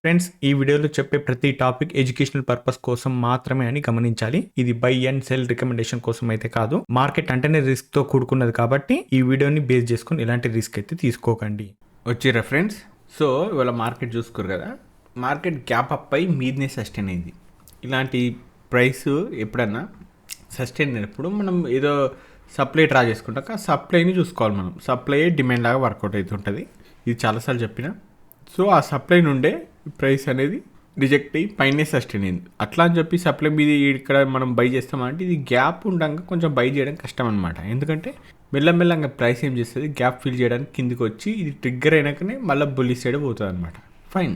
Friends, ఈ వీడియోలో చెప్పే ప్రతి టాపిక్ ఎడ్యుకేషనల్ పర్పస్ కోసం మాత్రమే అని గమనించాలి. ఇది బై అండ్ సెల్ రికమెండేషన్ కోసం అయితే కాదు. మార్కెట్ అంటేనే రిస్క్ తో కూడుకున్నది కాబట్టి ఈ వీడియోని బేస్ చేసుకుని ఎలాంటి రిస్క్ అయితే తీసుకోకండి. వచ్చిర్రా ఫ్రెండ్స్. సో ఇవాళ మార్కెట్ చూసుకోరు కదా, మార్కెట్ గ్యాప్ అప్ అయి మీదనే సస్టైన్ అయింది. ఇలాంటి ప్రైస్ ఎప్పుడన్నా సస్టైన్ అయినప్పుడు మనం ఏదో సప్లై డ్రా చేసుకుంటాక సప్లైని చూసుకోవాలి. మనం సప్లై డిమాండ్ లాగా వర్కౌట్ అవుతుంటుంది. ఇది చాలాసార్లు చెప్పిన. సో ఆ సప్లై నుండే ప్రైస్ అనేది రిజెక్ట్ అయ్యి పైనే సస్టైన్ అయింది. అట్లా అని చెప్పి సప్లై మీద ఇక్కడ మనం బై చేస్తామంటే ఇది గ్యాప్ ఉండగా కొంచెం బై చేయడం కష్టం అనమాట. ఎందుకంటే మెల్లమెల్లంగా ప్రైస్ ఏం చేస్తుంది, గ్యాప్ ఫిల్ చేయడానికి కిందికి వచ్చి ఇది ట్రిగ్గర్ అయినాకనే మళ్ళీ బుల్లిష్ సైడ్ పోతుంది అనమాట. ఫైన్.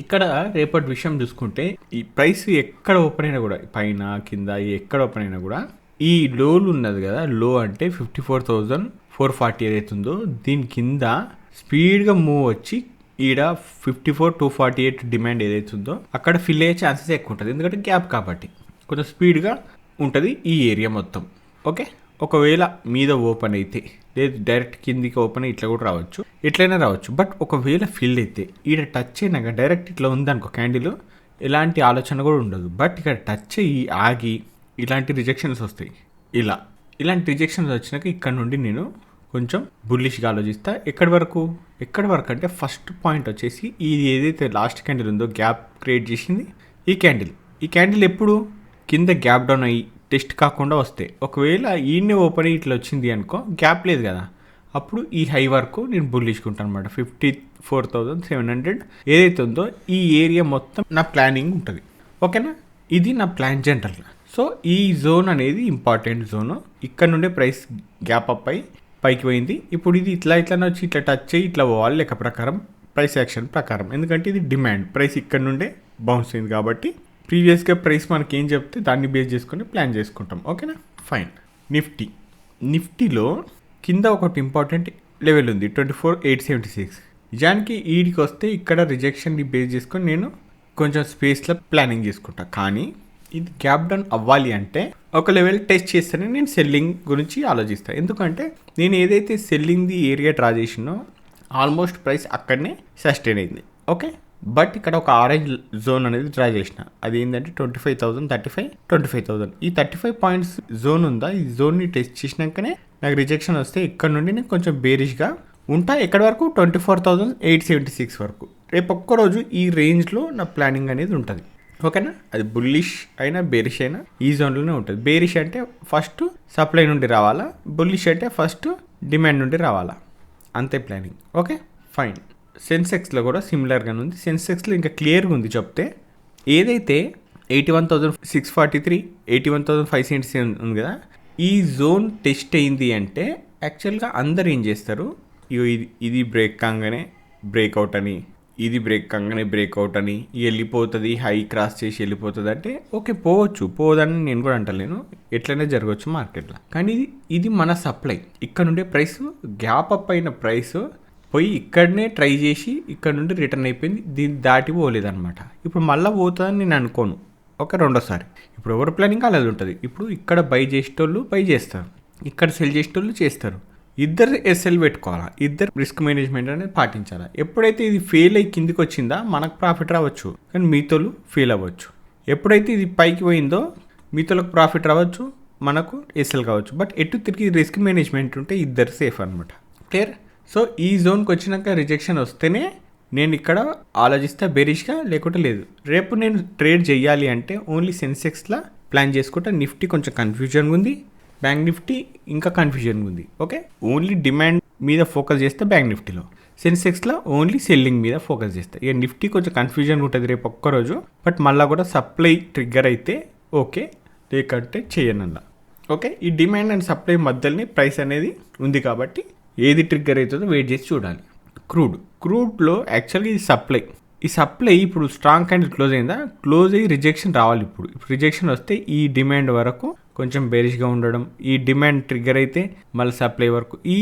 ఇక్కడ రేపటి విషయం చూసుకుంటే ఈ ప్రైస్ ఎక్కడ ఓపెన్ అయినా కూడా, పైన కింద ఎక్కడ ఓపెన్ అయినా కూడా, ఈ లోలు ఉన్నది కదా, లో అంటే 54,440 ఏదైతుందో దీని కింద స్పీడ్గా మూవ్ వచ్చి ఈడ 54,248 డిమాండ్ ఏదైతుందో అక్కడ ఫిల్ అయ్యే ఛాన్సెస్ ఎక్కువ ఉంటుంది. ఎందుకంటే గ్యాప్ కాబట్టి కొంచెం స్పీడ్గా ఉంటుంది ఈ ఏరియా మొత్తం. ఓకే, ఒకవేళ మీద ఓపెన్ అయితే, లేదు డైరెక్ట్ కిందికి ఓపెన్ అయ్యి ఇట్లా కూడా రావచ్చు, ఎట్లయినా రావచ్చు. బట్ ఒకవేళ ఫిల్ అయితే ఈడ టచ్ అయినాక డైరెక్ట్ ఇట్లా ఉందనుకో క్యాండిల్, ఎలాంటి ఆలోచన కూడా ఉండదు. బట్ ఇక్కడ టచ్ అయ్యి ఆగి ఇలాంటి రిజెక్షన్స్ వస్తాయి. ఇలాంటి రిజెక్షన్స్ వచ్చినాక ఇక్కడ నుండి నేను కొంచెం బుల్లిష్గా ఆలోచిస్తా. ఎక్కడి వరకు అంటే ఫస్ట్ పాయింట్ వచ్చేసి ఇది ఏదైతే లాస్ట్ క్యాండిల్ ఉందో గ్యాప్ క్రియేట్ చేసింది ఈ క్యాండిల్ ఎప్పుడు కింద గ్యాప్ డౌన్ అయ్యి టెస్ట్ కాకుండా వస్తాయి. ఒకవేళ ఈయన్నే ఓపెన్ అయ్యి ఇట్లా వచ్చింది అనుకో, గ్యాప్ లేదు కదా, అప్పుడు ఈ హై వరకు నేను బుల్లిష్కుంటాను అనమాట. 54,700 ఏదైతే ఉందో ఈ ఏరియా మొత్తం నా ప్లానింగ్ ఉంటుంది. ఓకేనా, ఇది నా ప్లాన్ జనరల్. సో ఈ జోన్ అనేది ఇంపార్టెంట్ జోన్. ఇక్కడ నుండే ప్రైస్ గ్యాప్ అప్ అయి పైకి పోయింది. ఇప్పుడు ఇది ఇట్లానే వచ్చి ఇట్లా టచ్ అయ్యి ఇట్లా పోవాలి లెక్క ప్రకారం, ప్రైస్ యాక్షన్ ప్రకారం. ఎందుకంటే ఇది డిమాండ్, ప్రైస్ ఇక్కడ నుండే బౌన్స్ అయింది కాబట్టి ప్రీవియస్గా ప్రైస్ మనకి ఏం చెప్తే దాన్ని బేస్ చేసుకొని ప్లాన్ చేసుకుంటాం. ఓకేనా, ఫైన్. నిఫ్టీలో కింద ఒకటి ఇంపార్టెంట్ లెవెల్ ఉంది, 24,876. నిజానికి ఈడికి వస్తే ఇక్కడ రిజెక్షన్ని బేస్ చేసుకొని నేను కొంచెం స్పేస్లో ప్లానింగ్ చేసుకుంటా. కానీ ఇది గ్యాప్ డౌన్ అవ్వాలి అంటే ఒక లెవెల్ టెస్ట్ చేస్తేనే నేను సెల్లింగ్ గురించి ఆలోచిస్తాను. ఎందుకంటే నేను ఏదైతే సెల్లింగ్ది ఏరియా డ్రా చేసినో ఆల్మోస్ట్ ప్రైస్ అక్కడనే సస్టైన్ అయింది. ఓకే, బట్ ఇక్కడ ఒక ఆరెంజ్ జోన్ అనేది డ్రా చేసిన. అది ఏంటంటే 25,000, 35, 25,000. ఈ 35 పాయింట్స్ జోన్ ఉందా, ఈ జోన్ని టెస్ట్ చేసినాకనే నాకు రిజెక్షన్ వస్తే ఇక్కడ నుండి నేను కొంచెం బేరిష్గా ఉంటా. ఎక్కడి వరకు 24,876 వరకు. రేపు ఒక్కరోజు ఈ రేంజ్లో నా ప్లానింగ్ అనేది ఉంటుంది. ఓకేనా, అది బుల్లిష్ అయినా బేరిష్ అయినా ఈ జోన్లోనే ఉంటుంది. బేరిష్ అంటే ఫస్ట్ సప్లై నుండి రావాలా, బుల్లిష్ అంటే ఫస్ట్ డిమాండ్ నుండి రావాలా, అంతే ప్లానింగ్. Okay, fine. సెన్సెక్స్లో కూడా సిమిలర్గానే ఉంది. సెన్సెక్స్లో ఇంకా క్లియర్గా ఉంది చెప్తే. ఏదైతే 81,643, 81,577 ఉంది కదా, ఈ జోన్ టెస్ట్ అయింది అంటే యాక్చువల్గా అందరు ఏం చేస్తారు, ఇది బ్రేక్ కాగానే బ్రేక్అవుట్ అని, ఇది బ్రేక్ కాగానే బ్రేక్అవుట్ అని, వెళ్ళిపోతుంది హై క్రాస్ చేసి వెళ్ళిపోతుంది అంటే ఓకే, పోవద్దని నేను కూడా అంటలేను, ఎట్లయినా జరగవచ్చు మార్కెట్లో. కానీ ఇది మన సప్లై. ఇక్కడ నుండే ప్రైస్ గ్యాప్ అప్ అయిన ప్రైస్ పోయి ఇక్కడనే ట్రై చేసి ఇక్కడ నుండి రిటర్న్ అయిపోయింది, దీన్ని దాటి పోలేదన్నమాట. ఇప్పుడు మళ్ళీ పోతుందని నేను అనుకోను. ఓకే, రెండోసారి. ఇప్పుడు ఎవరి ప్లానింగ్ అలాగే ఉంటుంది. ఇప్పుడు ఇక్కడ బై చేసేటోళ్ళు బై చేస్తారు, ఇక్కడ సెల్ చేసేటోళ్ళు చేస్తారు. ఇద్దరు ఎస్ఎల్ పెట్టుకోవాలా, ఇద్దరు రిస్క్ మేనేజ్మెంట్ అనేది పాటించాలా. ఎప్పుడైతే ఇది ఫెయిల్ అయ్యి కిందికి వచ్చిందా మనకు ప్రాఫిట్ రావచ్చు, కానీ మీతోళ్ళు ఫెయిల్ అవ్వచ్చు. ఎప్పుడైతే ఇది పైకి పోయిందో మీతోళ్ళకి ప్రాఫిట్ రావచ్చు, మనకు ఎస్ఎల్ కావచ్చు. బట్ ఎటు తిరిగి రిస్క్ మేనేజ్మెంట్ ఉంటే ఇద్దరు సేఫ్ అనమాట. క్లియర్. సో ఈ జోన్కి వచ్చినాక రిజెక్షన్ వస్తేనే నేను ఇక్కడ ఆలోచిస్తా బేరిష్గా, లేకుంటే లేదు. రేపు నేను ట్రేడ్ చేయాలి అంటే ఓన్లీ సెన్సెక్స్లా ప్లాన్ చేసుకుంటా. నిఫ్టీ కొంచెం కన్ఫ్యూజన్గా ఉంది, బ్యాంక్ నిఫ్టీ ఇంకా కన్ఫ్యూజన్ ఉంది. ఓకే, ఓన్లీ డిమాండ్ మీద ఫోకస్ చేస్తే బ్యాంక్ నిఫ్టీలో, సెన్సెక్స్లో ఓన్లీ సెల్లింగ్ మీద ఫోకస్ చేస్తే. ఇక నిఫ్టీ కొంచెం కన్ఫ్యూజన్ ఉంటుంది రేపు ఒక్కరోజు. బట్ మళ్ళీ కూడా సప్లై ట్రిగ్గర్ అయితే ఓకే, లేకంటే చేయనల్లా. ఓకే, ఈ డిమాండ్ అండ్ సప్లై మధ్యలోనే ప్రైస్ అనేది ఉంది కాబట్టి ఏది ట్రిగ్గర్ అవుతుందో వెయిట్ చేసి చూడాలి. క్రూడ్లో యాక్చువల్గా ఇది సప్లై. ఈ సప్లై ఇప్పుడు స్ట్రాంగ్ క్యాండిల్ క్లోజ్ అయిందా, క్లోజ్ అయ్యి రిజెక్షన్ రావాలి. ఇప్పుడు రిజెక్షన్ వస్తే ఈ డిమాండ్ వరకు కొంచెం బేరిష్గా ఉండడం, ఈ డిమాండ్ ట్రిగ్గర్ అయితే మళ్ళీ సప్లై వరకు, ఈ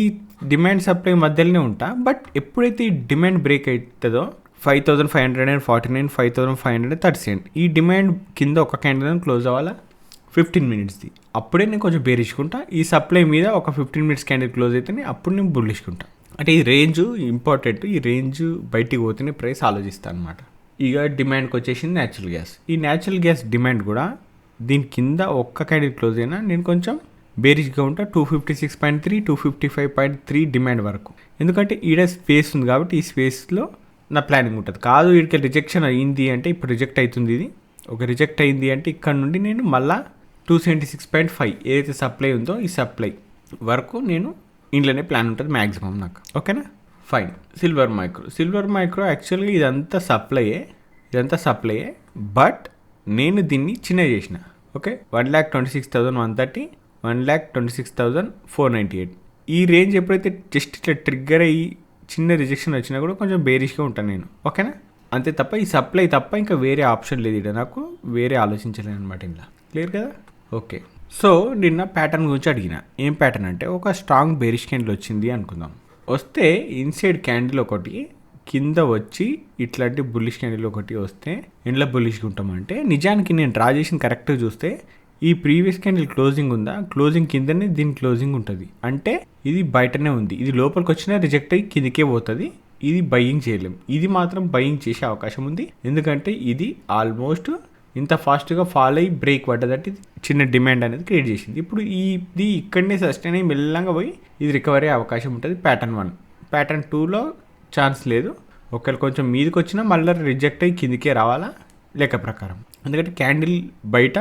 డిమాండ్ సప్లై మధ్యలోనే ఉంటా. బట్ ఎప్పుడైతే ఈ డిమాండ్ బ్రేక్ అవుతుందో 5,549, 5,537 ఈ డిమాండ్ కింద ఒక క్యాండిల్ క్లోజ్ అవ్వాలా 15 మినిట్స్ది. అప్పుడే నేను కొంచెం బేరిష్కుంటా. ఈ సప్లై మీద ఒక 15 మినిట్స్ క్యాండిల్ క్లోజ్ అయితేనే అప్పుడు నేను బుల్లిష్కుంటా. అంటే ఈ రేంజ్ ఇంపార్టెంట్. ఈ రేంజ్ బయటికి పోతేనే ప్రైస్ ఆలోచిస్తాను అనమాట. ఇక డిమాండ్కి వచ్చేసింది న్యాచురల్ గ్యాస్. ఈ న్యాచురల్ గ్యాస్ డిమాండ్ కూడా దీని కింద ఒక్క క్యాండిల్ క్లోజ్ అయినా నేను కొంచెం బేరిష్గా ఉంటా. 256.3 255.3 డిమాండ్ వరకు. ఎందుకంటే ఈడ స్పేస్ ఉంది కాబట్టి ఈ స్పేస్లో నా ప్లానింగ్ ఉంటుంది. కాదు వీడికి రిజెక్షన్ అయ్యింది అంటే ఇప్పుడు రిజెక్ట్ అవుతుంది, ఇది ఒక రిజెక్ట్ అయింది అంటే ఇక్కడ నుండి నేను మళ్ళా 276.5 ఏదైతే సప్లై ఉందో ఈ సప్లై వరకు నేను ఇంట్లోనే ప్లాన్ ఉంటుంది మ్యాక్సిమం నాకు. ఓకేనా, ఫైన్. సిల్వర్ మైక్రో యాక్చువల్గా ఇదంతా సప్లైయే బట్ నేను దీన్ని చిన్న చేసిన. ఓకే, 1,26,130 1,26,498 ఈ రేంజ్ ఎప్పుడైతే జస్ట్ ఇట్లా ట్రిగ్గర్ అయ్యి చిన్న రిజెక్షన్ వచ్చినా కూడా కొంచెం బేరిష్గా ఉంటాను నేను. ఓకేనా, అంతే తప్ప ఈ సప్లై తప్ప ఇంకా వేరే ఆప్షన్ లేదు ఇక్కడ, నాకు వేరే ఆలోచించలేను అనమాట ఇలా. క్లియర్ కదా? ఓకే, సో నిన్న ప్యాటర్న్ గురించి అడిగిన. ఏం ప్యాటర్న్ అంటే ఒక స్ట్రాంగ్ బేరిష్ క్యాండిల్ వచ్చింది అనుకుందాం. వస్తే ఇన్సైడ్ క్యాండిల్ ఒకటి కింద వచ్చి ఇట్లాంటి బుల్లిష్ క్యాండిల్ ఒకటి వస్తే ఎండ్లో బుల్లిష్గా ఉంటామంటే నిజానికి నేను డ్రా చేసిన కరెక్ట్గా చూస్తే ఈ ప్రీవియస్ క్యాండిల్ క్లోజింగ్ ఉందా, క్లోజింగ్ కిందనే దీని క్లోజింగ్ ఉంటుంది. అంటే ఇది బయటనే ఉంది, ఇది లోపలికి వచ్చినా రిజెక్ట్ అయ్యి కిందకే పోతుంది. ఇది బయ్యింగ్ చేయలేం, ఇది మాత్రం బయ్యింగ్ చేసే అవకాశం ఉంది. ఎందుకంటే ఇది ఆల్మోస్ట్ ఇంత ఫాస్ట్గా ఫాల్ అయ్యి బ్రేక్ పడ్డదంటే చిన్న డిమాండ్ అనేది క్రియేట్ చేసింది. ఇప్పుడు ఇది ఇక్కడనే సస్టైన్ అయ్యి మెల్లంగా పోయి ఇది రికవరీ అయ్యే అవకాశం ఉంటుంది. ప్యాటర్న్ 1. ప్యాటర్న్ 2లో ఛాన్స్ లేదు. ఒకవేళ కొంచెం మీదకి వచ్చినా మళ్ళీ రిజెక్ట్ అయ్యి కిందికే రావాలా లెక్క ప్రకారం. ఎందుకంటే క్యాండిల్ బయట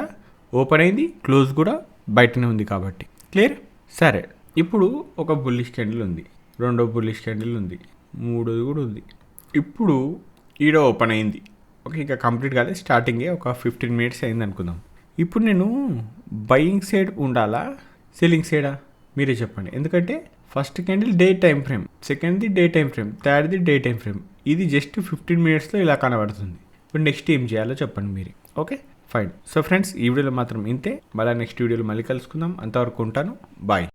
ఓపెన్ అయింది, క్లోజ్ కూడా బయటనే ఉంది కాబట్టి. క్లియర్? సరే, ఇప్పుడు ఒక బుల్లిష్ క్యాండిల్ ఉంది, రెండో బుల్లిష్ క్యాండిల్ ఉంది, మూడోది కూడా ఉంది. ఇప్పుడు ఈడ ఓపెన్ అయింది. ఓకే, ఇంకా కంప్లీట్ కాలేదు, స్టార్టింగే ఒక 15 మినిట్స్ అయింది అనుకుందాం. ఇప్పుడు నేను బయింగ్ సైడ్ ఉండాలా సెల్లింగ్ సైడా మీరే చెప్పండి. ఎందుకంటే first candle day time frame, సెకండ్ది డే టైం ఫ్రేమ్, థర్డ్ది డే టైం ఫ్రేమ్. ఇది జస్ట్ 15 మినిట్స్లో ఇలా కనబడుతుంది. ఇప్పుడు నెక్స్ట్ ఏం చేయాలో చెప్పండి మీరు. Okay, fine. సో ఫ్రెండ్స్, ఈ వీడియోలో మాత్రం ఇంతే. మళ్ళీ నెక్స్ట్ వీడియోలో మళ్ళీ కలుసుకుందాం. అంతవరకు ఉంటాను, బాయ్.